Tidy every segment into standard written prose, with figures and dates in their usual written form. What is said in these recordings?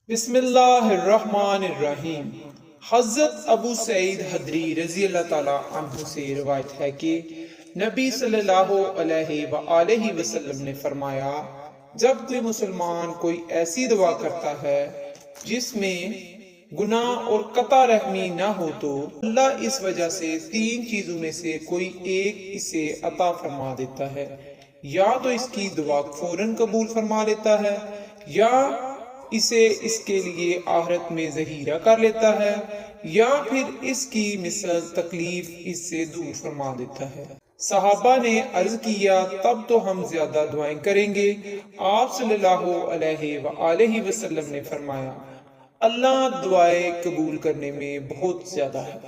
بسم اللہ الرحمن الرحیم۔ حضرت ابو سعید خدری رضی اللہ تعالیٰ عنہ سے روایت ہے کہ نبی صلی اللہ علیہ وآلہ وسلم نے فرمایا، جب کوئی مسلمان کوئی ایسی دعا کرتا ہے جس میں گناہ اور قطع رحمی نہ ہو تو اللہ اس وجہ سے 3 چیزوں میں سے کوئی ایک اسے عطا فرما دیتا ہے۔ یا تو اس کی دعا فوراً قبول فرما لیتا ہے، یا اسے اس کے لیے آخرت میں ذخیرہ کر لیتا ہے، یا پھر اس کی مثل تکلیف اس سے دور فرما دیتا ہے۔ صحابہ نے عرض کیا، تب تو ہم زیادہ دعائیں کریں گے؟ آپ صلی اللہ علیہ وآلہ وسلم نے فرمایا، اللہ دعائیں قبول کرنے میں بہت زیادہ ہے۔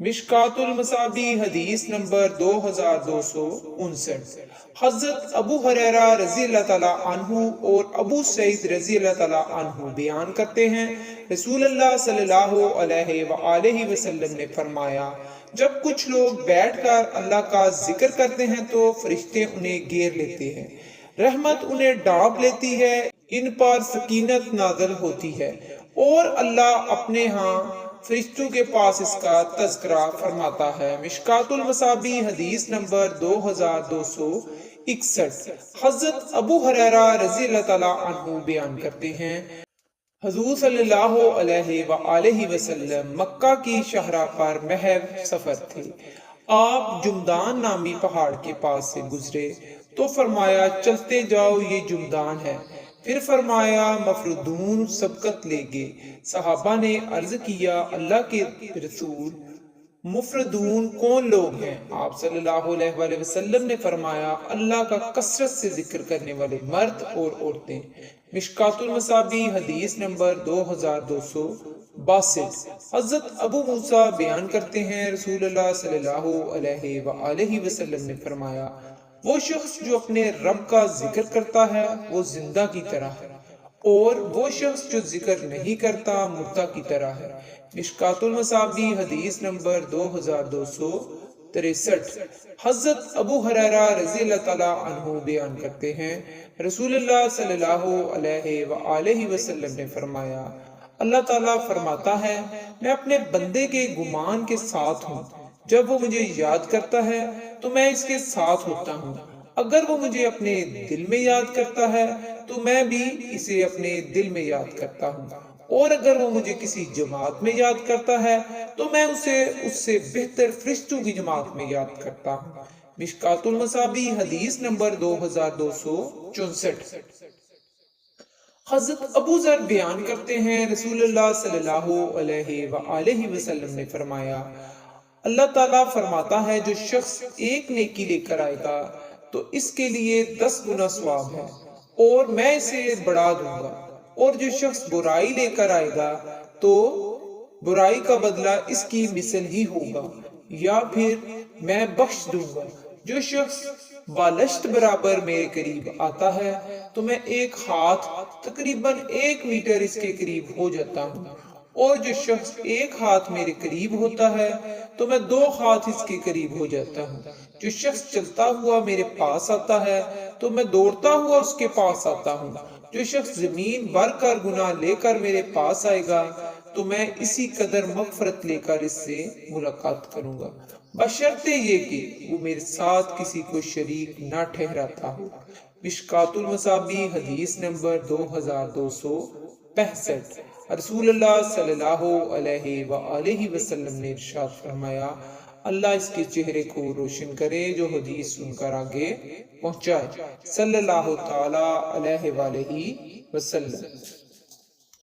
مشکات المصابیح حدیث نمبر 2259۔ حضرت ابو ہریرہ رضی اللہ تعالیٰ عنہ اور ابو سعید رضی اللہ تعالیٰ عنہ بیان کرتے ہیں، رسول اللہ صلی اللہ علیہ وآلہ وسلم نے فرمایا، جب کچھ لوگ بیٹھ کر اللہ کا ذکر کرتے ہیں تو فرشتے انہیں گھیر لیتے ہیں، رحمت انہیں ڈانپ لیتی ہے، ان پر سکینت نازل ہوتی ہے، اور اللہ اپنے ہاں فرشتوں کے پاس اس کا تذکرہ فرماتا ہے۔ مشکات المصابیح حدیث نمبر 2261۔ حضرت ابو ہریرہ رضی اللہ تعالیٰ عنہ بیان کرتے ہیں، حضور صلی اللہ علیہ وآلہ وسلم مکہ کی شاہراہ پر محض سفر تھے۔ آپ جمدان نامی پہاڑ کے پاس سے گزرے تو فرمایا، چلتے جاؤ، یہ جمدان ہے۔ پھر فرمایا، مفردون سبقت لے گے۔ صحابہ نے عرض کیا، اللہ کے رسول، مفردون کون لوگ ہیں؟ آپ صلی اللہ علیہ وآلہ وسلم نے فرمایا، اللہ کا کثرت سے ذکر کرنے والے مرد اور عورتیں۔ مشکات المصابیح حدیث نمبر 2262۔ حضرت ابو موسیٰ بیان کرتے ہیں، رسول اللہ صلی اللہ علیہ وآلہ وسلم نے فرمایا، وہ شخص جو اپنے رب کا ذکر کرتا ہے وہ زندہ کی طرح ہے، اور وہ شخص جو ذکر نہیں کرتا مردہ کی طرح ہے۔ مشکات المصابیح حدیث نمبر 2263۔ حضرت ابو ہریرہ رضی اللہ تعالیٰ عنہ بیان کرتے ہیں، رسول اللہ صلی اللہ علیہ وآلہ وسلم نے فرمایا، اللہ تعالیٰ فرماتا ہے، میں اپنے بندے کے گمان کے ساتھ ہوں، جب وہ مجھے یاد کرتا ہے تو میں اس کے ساتھ ہوتا ہوں، اگر وہ مجھے اپنے دل میں یاد کرتا ہے تو میں بھی اسے اپنے دل میں یاد کرتا ہوں، اور اگر وہ مجھے کسی جماعت میں یاد کرتا ہے تو میں اسے اس سے بہتر فرشتوں کی جماعت میں یاد کرتا ہوں۔ مشکات المصابیح حدیث نمبر 2264۔ حضرت ابو ذر بیان کرتے ہیں، رسول اللہ صلی اللہ علیہ وآلہ وسلم نے فرمایا، اللہ تعالیٰ فرماتا ہے، جو شخص ایک نیکی لے کر آئے گا تو اس کے لیے 10 گنا ثواب ہے، اور میں اسے بڑھا دوں گا، اور جو شخص برائی لے کر آئے گا تو برائی کا بدلہ اس کی مثل ہی ہوگا، یا پھر میں بخش دوں گا۔ جو شخص بالشت برابر میرے قریب آتا ہے تو میں ایک ہاتھ تقریباً 1 میٹر اس کے قریب ہو جاتا ہوں، اور جو شخص ایک ہاتھ میرے قریب ہوتا ہے تو میں 2 ہاتھ اس کے قریب ہو جاتا ہوں۔ جو شخص چلتا ہوا میرے پاس آتا ہے تو میں دوڑتا ہوا اس کے پاس آتا ہوں۔ جو شخص زمین بھر کر گناہ لے کر میرے پاس آئے گا تو میں اسی قدر مغفرت لے کر اس سے ملاقات کروں گا، بشرطے یہ کہ وہ میرے ساتھ کسی کو شریک نہ ٹھہراتا ہو۔ مشکات المصابیح حدیث نمبر 2265۔ رسول اللہ صلی اللہ علیہ وآلہ وسلم نے ارشاد فرمایا، اللہ اس کے چہرے کو روشن کرے جو حدیث سن کر آگے پہنچائے، صلی اللہ تعالی علیہ وآلہ وسلم۔